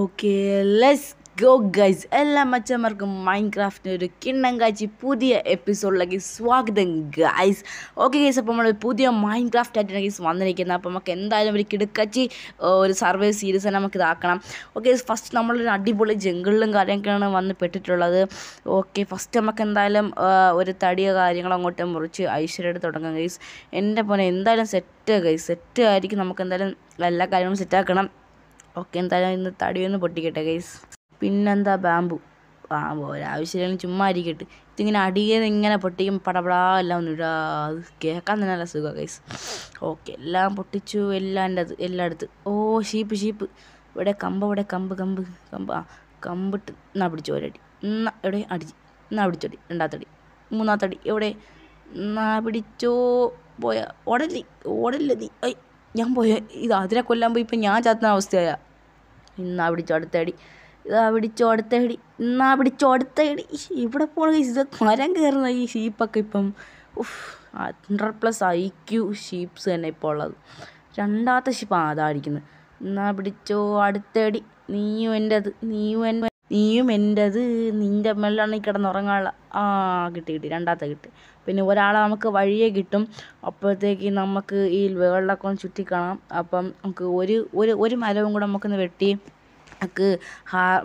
Okay, let's go guys. എല്ലാ മച്ചന്മാർക്കും മൈൻക്രാഫ്റ്റിൻ്റെ ഒരു കിണ്ണം കാഴ്ച പുതിയ എപ്പിസോഡിലേക്ക് സ്വാഗതം ഗൈസ്. ഓക്കെ ഗൈസ്, അപ്പോൾ നമ്മൾ പുതിയ മൈൻക്രാഫ്റ്റ് ആയിട്ടാണ് ഗൈസ് വന്നിരിക്കുന്നത്. അപ്പോൾ നമുക്ക് എന്തായാലും ഒരു കിടുക്കച്ചി ഒരു സർവേ സീരീസ് തന്നെ നമുക്ക് ഇതാക്കണം. ഓക്കെ, ഫസ്റ്റ് നമ്മളൊരു അടിപൊളി ജംഗിളിലും കാര്യങ്ങളൊക്കെയാണ് വന്ന് പെട്ടിട്ടുള്ളത്. ഓക്കെ, ഫസ്റ്റ് നമുക്ക് എന്തായാലും ഒരു തടിയോ കാര്യങ്ങളോ അങ്ങോട്ട് മുറിച്ച് ഐശ്വര്യമായിട്ട് തുടങ്ങാം ഗൈസ്. എൻ്റെ പോലെ എന്തായാലും സെറ്റ് ഗൈസ്, സെറ്റ് ആയിരിക്കും. നമുക്ക് എന്തായാലും എല്ലാ കാര്യങ്ങളും സെറ്റാക്കണം. ഓക്കെ, എന്തായാലും ഇന്ന് തടിയൊന്ന് പൊട്ടിക്കട്ടെ ഗൈസ്. പിന്നെന്താ ബാമ്പു ഒരാവശ്യമില്ലെങ്കിൽ ചുമ്മാ ഇരിക്കട്ടെ. ഇതിങ്ങനെ അടിയിൽ ഇങ്ങനെ പൊട്ടിക്കും പടപടാ എല്ലാം ഒന്നും ഇടാ, അത് കേൾക്കാൻ തന്നെ നല്ല സുഖമാണ് ഗൈസ്. ഓക്കെ, എല്ലാം പൊട്ടിച്ചു. എല്ലായിടത്ത് ഷീപ്പ് ഇവിടെ കമ്പ് കമ്പിട്ട് എന്നാ പിടിച്ചു ഒരടി. എന്നാ എവിടെ അടിച്ച് എന്നാ പിടിച്ചടി. രണ്ടാമത്തടി, മൂന്നാമത്തടി എവിടെ എന്നാ പിടിച്ചോ. പോയ ഓടല്ലേ നീ. ഞാൻ പോയ അതിനെ കൊല്ലാൻ പോയി ഇപ്പം ഞാൻ ചാത്തുന്ന അവസ്ഥയായ. ഇന്നാ പിടിച്ചോ അടുത്തടി, ഇന്നാ പിടിച്ചോ അടുത്തടി. ഇവിടെ പോണ ഇത് മരം കയറുന്ന ഈ ഷീപ്പൊക്കെ ഇപ്പം 100+ IQ ഷീപ്സ് തന്നെ ഇപ്പോൾ ഉള്ളത്. രണ്ടാമത്തെ ഷീപ്പ് അതാ അടിക്കുന്നത്. എന്നാ പിടിച്ചോ അടുത്തടി. നീയും എൻ്റെത് നിൻ്റെ മേലാണ് കിടന്നുറങ്ങാനുള്ള. കിട്ടി രണ്ടാമത്തെ കിട്ടി. പിന്നെ ഒരാളെ നമുക്ക് വഴിയെ കിട്ടും. അപ്പോഴത്തേക്ക് നമുക്ക് ഈ വേൾഡൊക്കെ ഒന്ന് ചുറ്റിക്കാണാം. അപ്പം നമുക്ക് ഒരു മരവും കൂടെ നമുക്കൊന്ന് വെട്ടി നമുക്ക്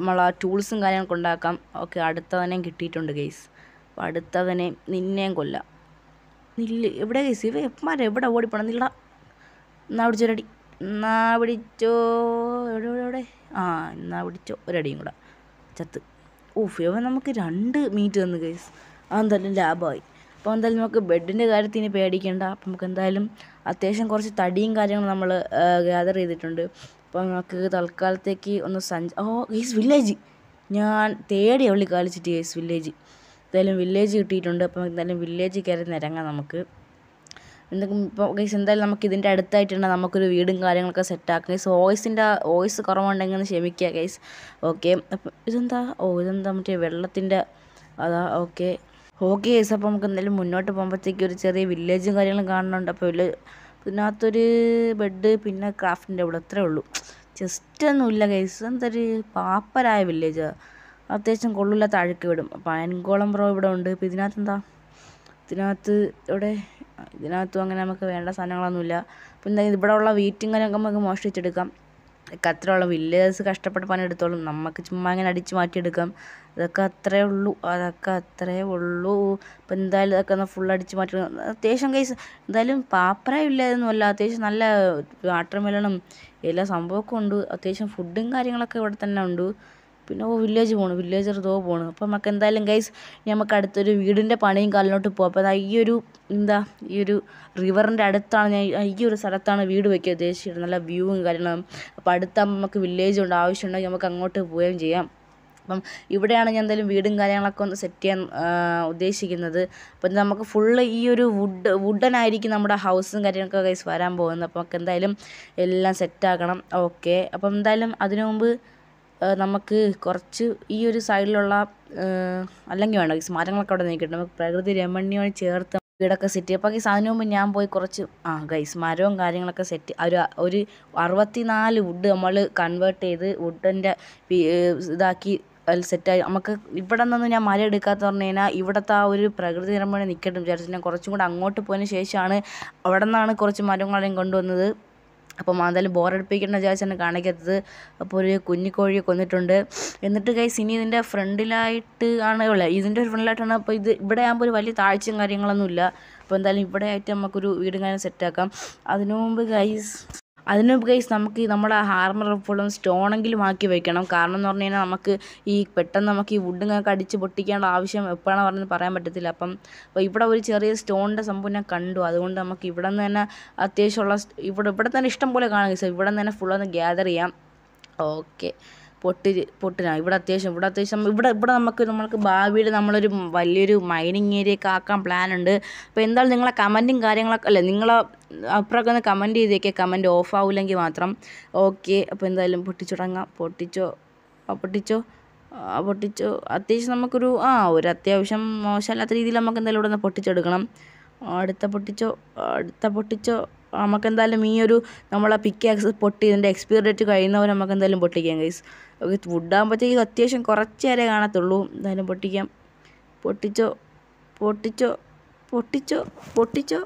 നമ്മളെ ടൂൾസും കാര്യങ്ങളൊക്കെ ഉണ്ടാക്കാം. ഓക്കെ, അടുത്തവനെയും കിട്ടിയിട്ടുണ്ട് ഗെയ്സ്. അപ്പോൾ അടുത്തവനെ നിന്നെയും കൊല്ലാം. എവിടെ ഗെയ്സ് ഇവന്മാരെ എവിടെ ഓടിപ്പോണം നില്ല. എന്നാ പിടിച്ചൊരടി. എന്നാ പിടിച്ചോ എവിടെ എന്നാ പിടിച്ചോ ഒരടിയും കൂടെ ചത്ത്. ഇവൻ നമുക്ക് 2 മീറ്റ് തന്നു ഗൈസ്. അതെന്തായാലും ലാഭമായി. അപ്പോൾ എന്തായാലും നമുക്ക് ബെഡിൻ്റെ കാര്യത്തിന് പേടിക്കേണ്ട. അപ്പം നമുക്ക് എന്തായാലും അത്യാവശ്യം കുറച്ച് തടിയും കാര്യങ്ങളും നമ്മൾ ഗ്യാദർ ചെയ്തിട്ടുണ്ട്. അപ്പോൾ നമുക്ക് തൽക്കാലത്തേക്ക് ഒന്ന് ഗൈസ് വില്ലേജ് ഞാൻ തേടി ഉള്ളി കളിച്ചിട്ട് ഗൈസ് വില്ലേജ്. എന്തായാലും വില്ലേജ് കിട്ടിയിട്ടുണ്ട്. അപ്പം എന്തായാലും വില്ലേജ് കയറി നിരങ്ങാം നമുക്ക്. എന്തെങ്കിലും ഇപ്പോൾ ഗൈസ് എന്തായാലും നമുക്ക് ഇതിൻ്റെ അടുത്തായിട്ടുണ്ട് നമുക്കൊരു വീടും കാര്യങ്ങളൊക്കെ സെറ്റാക്കാം ഗൈസ്. വോയിസ് കുറവുണ്ടെങ്കിൽ ഒന്ന് ക്ഷമിക്കുക ഗൈസ്. ഓക്കെ, അപ്പം ഇതെന്താ മറ്റേ വെള്ളത്തിൻ്റെ അതാ. ഓക്കെ ഗൈസ്, അപ്പോൾ നമുക്ക് എന്തായാലും മുന്നോട്ട് പോകുമ്പോഴത്തേക്ക് ഒരു ചെറിയ വില്ലേജും കാര്യങ്ങളും കാണുന്നുണ്ട്. അപ്പോൾ ഇതിനകത്തൊരു ബെഡ് പിന്നെ ക്രാഫ്റ്റിൻ്റെ ഇവിടെ അത്രേ ഉള്ളൂ. ഒന്നുമില്ല ഗൈസ്. എന്തൊരു പാപ്പരായ വില്ലേജ്. അത്യാവശ്യം കൊള്ളില്ലാത്ത അഴുക്ക് വിടും. അപ്പോൾ അയൻകോളം ബ്രോ ഇവിടെ ഉണ്ട്. ഇപ്പോൾ ഇതിനകത്തും അങ്ങനെ നമുക്ക് വേണ്ട സാധനങ്ങളൊന്നുമില്ല. അപ്പോൾ എന്തായാലും ഇവിടെ ഉള്ള വീറ്റും കാര്യമൊക്കെ നമുക്ക് മോഷ്ടിച്ചെടുക്കാം. അത്രയുള്ള വില്ലേജേഴ്സ് കഷ്ടപ്പെട്ട് പണിയെടുത്തോളും. നമുക്ക് ചുമ്മാ ഇങ്ങനെ അടിച്ച് മാറ്റിയെടുക്കാം. അതൊക്കെ അത്രേ ഉള്ളൂ. അപ്പോൾ എന്തായാലും ഇതൊക്കെ ഒന്ന് ഫുൾ അടിച്ച് മാറ്റി. അത്യാവശ്യം കേസ് എന്തായാലും പാപ്പരായില്ലാതൊന്നുമല്ല. അത്യാവശ്യം നല്ല വാട്ടർ മെലണും എല്ലാ സംഭവമൊക്കെ ഉണ്ട്. അത്യാവശ്യം ഫുഡും കാര്യങ്ങളൊക്കെ ഇവിടെ തന്നെ ഉണ്ട്. പിന്നെ വില്ലേജർ പോണു. അപ്പോൾ നമുക്ക് എന്തായാലും ഗൈസ് നമുക്ക് അടുത്തൊരു വീടിൻ്റെ പണിയും കാലിലോട്ട് പോകും. അപ്പോൾ ഈ ഒരു റിവറിൻ്റെ അടുത്താണ് ഈ ഒരു സ്ഥലത്താണ് വീട് വയ്ക്കുക ഉദ്ദേശിച്ചത്. നല്ല വ്യൂവും കാര്യങ്ങളും. അപ്പോൾ അടുത്താകുമ്പോൾ നമുക്ക് വില്ലേജ് ഉണ്ട്. ആവശ്യമുണ്ടെങ്കിൽ നമുക്ക് അങ്ങോട്ട് പോവുകയും ചെയ്യാം. അപ്പം ഇവിടെയാണ് ഞാൻ എന്തായാലും വീടും കാര്യങ്ങളൊക്കെ ഒന്ന് സെറ്റ് ചെയ്യാൻ ഉദ്ദേശിക്കുന്നത്. അപ്പം നമുക്ക് ഫുള്ള് ഈ ഒരു വുഡനായിരിക്കും നമ്മുടെ ഹൗസും കാര്യങ്ങളൊക്കെ ഗൈസ് വരാൻ പോകുന്നത്. അപ്പോൾ നമുക്ക് എന്തായാലും എല്ലാം സെറ്റാക്കണം. ഓക്കെ, അപ്പം എന്തായാലും അതിനു മുമ്പ് നമുക്ക് കുറച്ച് ഈ ഒരു സൈഡിലുള്ള അല്ലെങ്കിൽ വേണ്ട ഗൈസ് മരങ്ങളൊക്കെ അവിടെ നീക്കിയിട്ട് നമുക്ക് പ്രകൃതി രമണീയമായി ചേർത്ത് വീടൊക്കെ സെറ്റ് ചെയ്യും. അപ്പോൾ ഗൈസ് അതിനു മുമ്പ് ഞാൻ പോയി കുറച്ച് ഗൈസ് മരവും കാര്യങ്ങളൊക്കെ സെറ്റ് ഒരു 64 വുഡ് നമ്മൾ കൺവേർട്ട് ചെയ്ത് വുഡിൻ്റെ ഇതാക്കി സെറ്റായി. നമുക്ക് ഇവിടെ നിന്നൊന്നും ഞാൻ മരം എടുക്കാത്ത പറഞ്ഞു കഴിഞ്ഞാൽ ഇവിടുത്തെ ആ ഒരു പ്രകൃതി രമണീയം നിൽക്കട്ടെ വിചാരിച്ചു ഞാൻ കുറച്ചും കൂടെ അങ്ങോട്ട് പോയതിന് ശേഷമാണ് അവിടെ നിന്നാണ് കുറച്ച് മരങ്ങളെയും കൊണ്ടുവന്നത്. അപ്പം എന്തായാലും ബോറടിപ്പിക്കേണ്ട വിചാരിച്ചാണ് കാണിക്കാത്തത്. അപ്പോൾ ഒരു കുഞ്ഞിക്കോഴിയെ കൊന്നിട്ടുണ്ട്. എന്നിട്ട് ഗൈസ് ഇനി ഇതിൻ്റെ ഫ്രണ്ടിലായിട്ട് ഇതിൻ്റെ ഒരു ഫ്രണ്ടിലായിട്ടാണ്. അപ്പോൾ ഇവിടെ ആകുമ്പോൾ ഒരു വലിയ താഴ്ചയും കാര്യങ്ങളൊന്നുമില്ല. അപ്പോൾ എന്തായാലും ഇവിടെ ആയിട്ട് നമുക്കൊരു വീടും കാര്യം സെറ്റാക്കാം. അതിനു മുമ്പ് ഗൈസ് നമുക്ക് നമ്മുടെ ഹാർമർ ഫുള്ളും സ്റ്റോണെങ്കിലും ആക്കി വെക്കണം. കാരണം എന്ന് പറഞ്ഞു കഴിഞ്ഞാൽ നമുക്ക് പെട്ടെന്ന് നമുക്ക് ഈ വുഡും ഒക്കെ അടിച്ച് പൊട്ടിക്കേണ്ട ആവശ്യം എപ്പോഴാണ് പറഞ്ഞത് പറയാൻ പറ്റത്തില്ല. അപ്പോൾ ഇവിടെ ഒരു ചെറിയ സ്റ്റോണിൻ്റെ സംഭവം ഞാൻ കണ്ടു. അതുകൊണ്ട് നമുക്ക് ഇവിടെ നിന്ന് തന്നെ അത്യാവശ്യമുള്ള ഇവിടെ തന്നെ ഇഷ്ടം പോലെ കാണാം ഗൈസ്. ഇവിടെ നിന്ന് തന്നെ ഫുള്ളൊന്ന് ഗ്യാദർ ചെയ്യാം. ഓക്കെ, ഇവിടെ അത്യാവശ്യം നമ്മൾക്ക് ഭാവിയിൽ നമ്മളൊരു വലിയൊരു മൈനിങ് ഏരിയ ഒക്കെ ആക്കാൻ പ്ലാൻ ഉണ്ട്. അപ്പോൾ എന്തായാലും നിങ്ങളെ കമൻറ്റും കാര്യങ്ങളൊക്കെ നിങ്ങളെ അപ്പുറമൊക്കെ ഒന്ന് കമൻറ്റ് ചെയ്തേക്കുക. കമൻറ്റ് ഓഫ് ആവില്ലെങ്കിൽ മാത്രം. ഓക്കെ, അപ്പോൾ എന്തായാലും പൊട്ടിച്ചോ അത്യാവശ്യം നമുക്കൊരു ഒരു അത്യാവശ്യം മോശമല്ലാത്ത രീതിയിൽ നമുക്ക് എന്തായാലും ഇവിടെ നിന്ന് പൊട്ടിച്ചെടുക്കണം. അടുത്ത പൊട്ടിച്ചോ നമുക്കെന്തായാലും ഈ ഒരു നമ്മളെ പിക്കാക്സ് പൊട്ടി ഇതിൻ്റെ എക്സ്പയറി ഡേറ്റ് കഴിയുന്നവരെ നമുക്കെന്തായാലും പൊട്ടിക്കാം ഗൈസ്. ഓക്കെ, വുഡാകുമ്പോഴത്തേക്ക് അത്യാവശ്യം കുറച്ച് നേരെ കാണത്തുള്ളൂ. എന്തായാലും പൊട്ടിക്കാം. പൊട്ടിച്ചോ പൊട്ടിച്ചോ പൊട്ടിച്ചോ പൊട്ടിച്ചോ.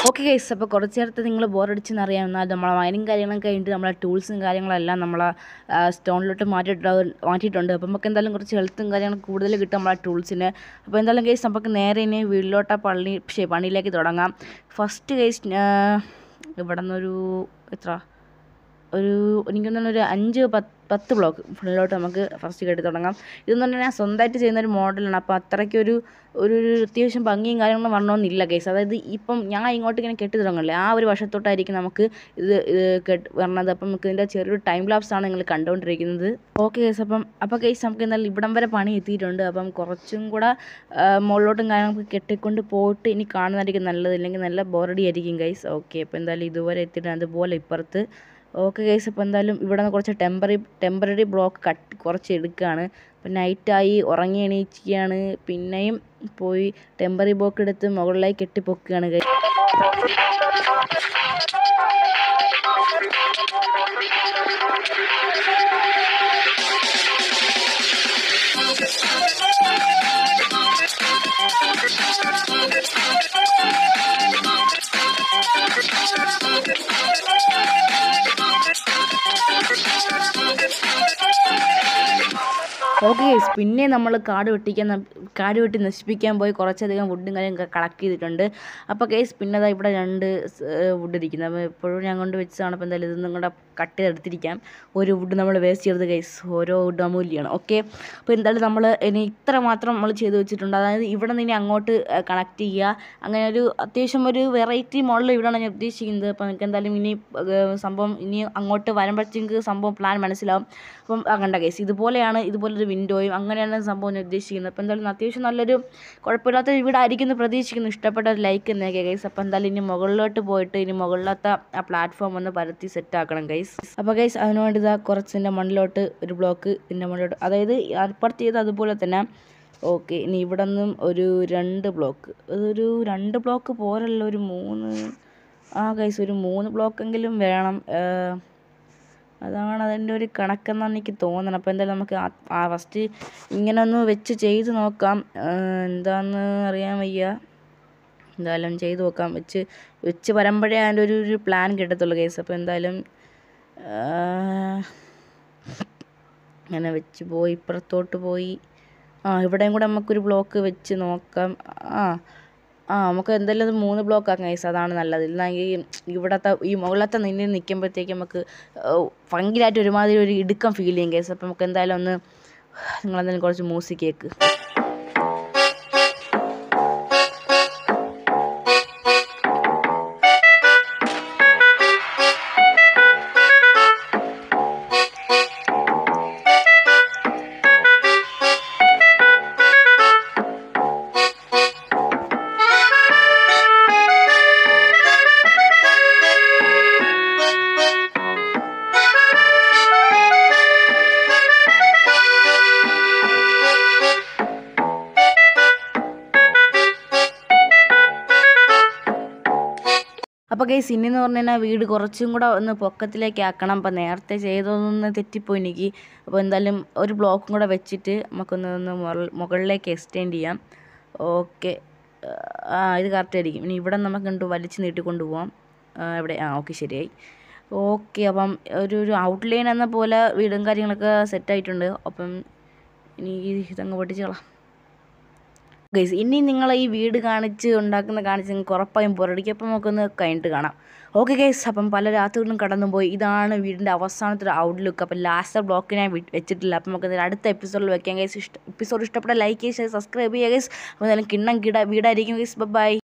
ഓക്കെ ഗൈസ്, അപ്പോൾ കുറച്ച് നേരത്തെ നിങ്ങൾ ബോറടിച്ചെന്നറിയാം. എന്നാൽ നമ്മളെ മൈനിങ് കാര്യങ്ങളും കഴിഞ്ഞിട്ട് നമ്മളെ ടൂൾസും കാര്യങ്ങളെല്ലാം നമ്മളെ സ്റ്റോണിലോട്ട് മാറ്റിയിട്ടുണ്ട്. അപ്പോൾ നമുക്ക് എന്തായാലും കുറച്ച് ഹെൽത്തും കാര്യങ്ങളും കൂടുതൽ കിട്ടും നമ്മളെ ടൂൾസിന്. അപ്പോൾ എന്തായാലും ഗൈസ് നമുക്ക് നേരെ ഇനി വീട്ടിലോട്ട് പണിയിലേക്ക് തുടങ്ങാം. ഫസ്റ്റ് ഗൈസ് ഇവിടെ നിന്നൊരു എനിക്കൊന്നും ഒരു 5-10 ബ്ലോക്ക് ഫുള്ളിലോട്ട് നമുക്ക് ഫസ്റ്റ് കെട്ടി തുടങ്ങാം. ഇതെന്ന് പറഞ്ഞാൽ ഞാൻ സ്വന്തമായിട്ട് ചെയ്യുന്നൊരു മോഡലാണ്. അപ്പോൾ അത്രയ്ക്കൊരു അത്യാവശ്യം ഭംഗിയും കാര്യങ്ങളും വരണമെന്നില്ല ഗൈസ്. അതായത് ഇപ്പം ഞാൻ ഇങ്ങോട്ട് ഇങ്ങനെ കെട്ടി തുടങ്ങല്ലേ, ആ ഒരു വശത്തോട്ടായിരിക്കും നമുക്ക് ഇത് വരണത്. അപ്പം നമുക്ക് ഇതിൻ്റെ ചെറിയൊരു ടൈം ലാപ്സാണ് നിങ്ങൾ കണ്ടുകൊണ്ടിരിക്കുന്നത്. ഓക്കെ ഗൈസ്, അപ്പോൾ ഗൈസ് നമുക്ക് എന്തായാലും ഇവിടം വരെ പണി എത്തിയിട്ടുണ്ട്. അപ്പം കുറച്ചും കൂടെ മുകളിലോട്ടും കാര്യങ്ങൾക്ക് കെട്ടിക്കൊണ്ട് പോയിട്ട് ഇനി കാണുന്നതായിരിക്കും നല്ലത്, ഇല്ലെങ്കിൽ നല്ല ബോറടി ആയിരിക്കും ഗൈസ്. ഓക്കെ, അപ്പോൾ എന്തായാലും ഇതുവരെ എത്തിയിട്ട് അതുപോലെ ഇപ്പുറത്ത്. ഓക്കെ ഗൈസ്, അപ്പോൾ എന്തായാലും ഇവിടെ നിന്ന് കുറച്ച് ടെമ്പററി ബ്ലോക്ക് കുറച്ച് എടുക്കുകയാണ്. അപ്പം നൈറ്റായി ഉറങ്ങി എണീക്കുകയാണ്. പിന്നെയും പോയി ടെമ്പററി ബ്ലോക്ക് എടുത്ത് മുകളിലേക്ക് കെട്ടിപ്പൊക്കുകയാണ് ഗൈസ്. ഓക്കെ ഗൈസ്, പിന്നെ നമ്മൾ കാട് വെട്ടി നശിപ്പിക്കാൻ പോയി കുറച്ചധികം വുഡും കാര്യങ്ങളൊക്കെ കളക്ട് ചെയ്തിട്ടുണ്ട്. അപ്പോൾ ഗൈസ് പിന്നെ അതാ ഇവിടെ 2 വുഡ് ഇരിക്കുന്നത്. അപ്പോൾ എപ്പോഴും ഞാൻ കൊണ്ട് വെച്ചതാണ്. അപ്പോൾ എന്തായാലും ഇത് നിങ്ങളുടെ കട്ട് ചെയ്തെടുത്തിരിക്കാം. ഒരു വുഡ് നമ്മൾ വേസ്റ്റ് ചെയ്തത് ഗൈസ്, ഓരോ വുഡ് അമൂല്യമാണ്. ഓക്കെ, അപ്പോൾ എന്തായാലും നമ്മൾ ഇനി ഇത്ര മാത്രം നമ്മൾ ചെയ്ത് വെച്ചിട്ടുണ്ട്. അതായത് ഇവിടെ നിന്ന് ഇനി അങ്ങോട്ട് കണക്ട് ചെയ്യുക. അങ്ങനെ ഒരു അത്യാവശ്യം ഒരു വെറൈറ്റി മോഡൽ ഇവിടെയാണ് ഞാൻ ഉദ്ദേശിക്കുന്നത്. അപ്പോൾ നിങ്ങൾക്ക് എന്തായാലും ഇനി സംഭവം ഇനി അങ്ങോട്ട് വരുമ്പോഴത്തേക്ക് സംഭവം പ്ലാൻ മനസ്സിലാവും. അപ്പം കണ്ട ഗൈസ്, ഇതുപോലൊരു വിൻഡോയും അങ്ങനെയാണ് സംഭവം ഞാൻ ഉദ്ദേശിക്കുന്നത്. അപ്പോൾ എന്തായാലും അത്യാവശ്യം നല്ലൊരു കുഴപ്പമില്ലാത്ത വീടായിരിക്കുന്നു പ്രതീക്ഷിക്കുന്നു. ഇഷ്ടപ്പെട്ട ഒരു ലൈക്ക് എന്നൊക്കെ ഗൈസ്. അപ്പോൾ എന്തായാലും ഇനി മുകളിലോട്ട് പോയിട്ട് ഇനി മുകളിലത്തെ ആ പ്ലാറ്റ്ഫോം ഒന്ന് പരത്തി സെറ്റ് ആക്കണം ഗൈസ്. അപ്പോൾ ഗൈസ് അതിനുവേണ്ടി ഇതാ കുറച്ചിൻ്റെ മണ്ണിലോട്ട് ഒരു ബ്ലോക്ക് ഇതിൻ്റെ മണ്ണിലോട്ട്, അതായത് അപ്പുറത്ത് ചെയ്ത് അതുപോലെ തന്നെ. ഓക്കെ, ഇനി ഇവിടെ നിന്നും ഒരു 2 ബ്ലോക്ക്, അതൊരു 2 ബ്ലോക്ക് പോരല്ലോ, ഒരു 3 ഗൈസ്, ഒരു 3 ബ്ലോക്കെങ്കിലും വേണം. അതാണ് അതിൻ്റെ ഒരു കണക്കെന്നാണ് എനിക്ക് തോന്നണം. അപ്പോൾ എന്തായാലും നമുക്ക് ഫസ്റ്റ് ഇങ്ങനെ ഒന്ന് വെച്ച് ചെയ്ത് നോക്കാം. എന്താണെന്ന് അറിയാൻ വയ്യ, എന്തായാലും ചെയ്ത് നോക്കാം. വെച്ച് വരുമ്പോഴേ അതിൻ്റെ ഒരു പ്ലാൻ കിട്ടത്തുള്ളൂ ഗൈസ്. അപ്പോൾ എന്തായാലും അങ്ങനെ വെച്ച് പോയി ഇപ്പുറത്തോട്ട് പോയി ഇവിടെയും കൂടെ നമുക്കൊരു ബ്ലോക്ക് വെച്ച് നോക്കാം. നമുക്ക് എന്തായാലും അത് 3 ബ്ലോക്ക് ആക്കാം ഗൈസ്, അതാണ് നല്ലത്. ഇല്ലെങ്കിൽ ഇവിടത്തെ ഈ മുകളിലത്തെ നിൽക്കുമ്പോഴത്തേക്ക് നമുക്ക് ഭയങ്കരമായിട്ട് ഒരുമാതിരി ഒരു ഇടുക്കം ഫീൽ ചെയ്യും ഗൈസ്. അപ്പോൾ നമുക്ക് എന്തായാലും നിങ്ങളെന്തായാലും കുറച്ച് മ്യൂസിക് കേൾക്ക്. അപ്പോൾ ഗൈസ് ഇനിയെന്ന് പറഞ്ഞു കഴിഞ്ഞാൽ വീട് കുറച്ചും കൂടെ ഒന്ന് പൊക്കത്തിലേക്ക് ആക്കണം. അപ്പോൾ നേരത്തെ ചെയ്തതൊന്ന് തെറ്റിപ്പോയി എനിക്ക്. അപ്പോൾ എന്തായാലും ഒരു ബ്ലോക്കും കൂടെ വെച്ചിട്ട് നമുക്കൊന്ന് മുകളിലേക്ക് എക്സ്റ്റെൻഡ് ചെയ്യാം. ഓക്കെ, ഇത് കറക്റ്റായിരിക്കും. ഇനി ഇവിടെ നമുക്ക് വലിച്ച് നീട്ടിക്കൊണ്ട് പോവാം. എവിടെ ഓക്കെ, ശരിയായി. ഓക്കെ, അപ്പം ഒരു ഔട്ട്ലൈൻ എന്ന പോലെ വീടും കാര്യങ്ങളൊക്കെ സെറ്റായിട്ടുണ്ട്. അപ്പം ഇനി ഇതങ്ങ് പൊട്ടിച്ചോളാം. ഗൈസ് ഇനി നിങ്ങൾ ഈ വീട് കാണിച്ച് നിങ്ങൾക്ക് ഉറപ്പായും ബോറടിക്കും. അപ്പം നമുക്കൊന്ന് കഴിഞ്ഞിട്ട് കാണാം. ഓക്കെ ഗൈസ്, അപ്പം പല രാത്രികളിലും കടന്നുപോയി. ഇതാണ് വീടിൻ്റെ അവസാനത്തെ ഒരു ഔട്ട്ലുക്ക്. അപ്പം ലാസ്റ്റ് ബ്ലോക്ക് ഞാൻ വെച്ചിട്ടില്ല. അപ്പം നമുക്ക് അടുത്ത എപ്പിസോഡിൽ വെക്കാം ഗൈസ്. എപ്പിസോഡ് ഇഷ്ടപ്പെട്ട ലൈക്ക് ചെയ്യുക, സബ്സ്ക്രൈബ് ചെയ്യുക ഗൈസ്. അപ്പോൾ എന്തായാലും കിണ്ണം വീടായിരിക്കും ഗൈസ്. ബൈ.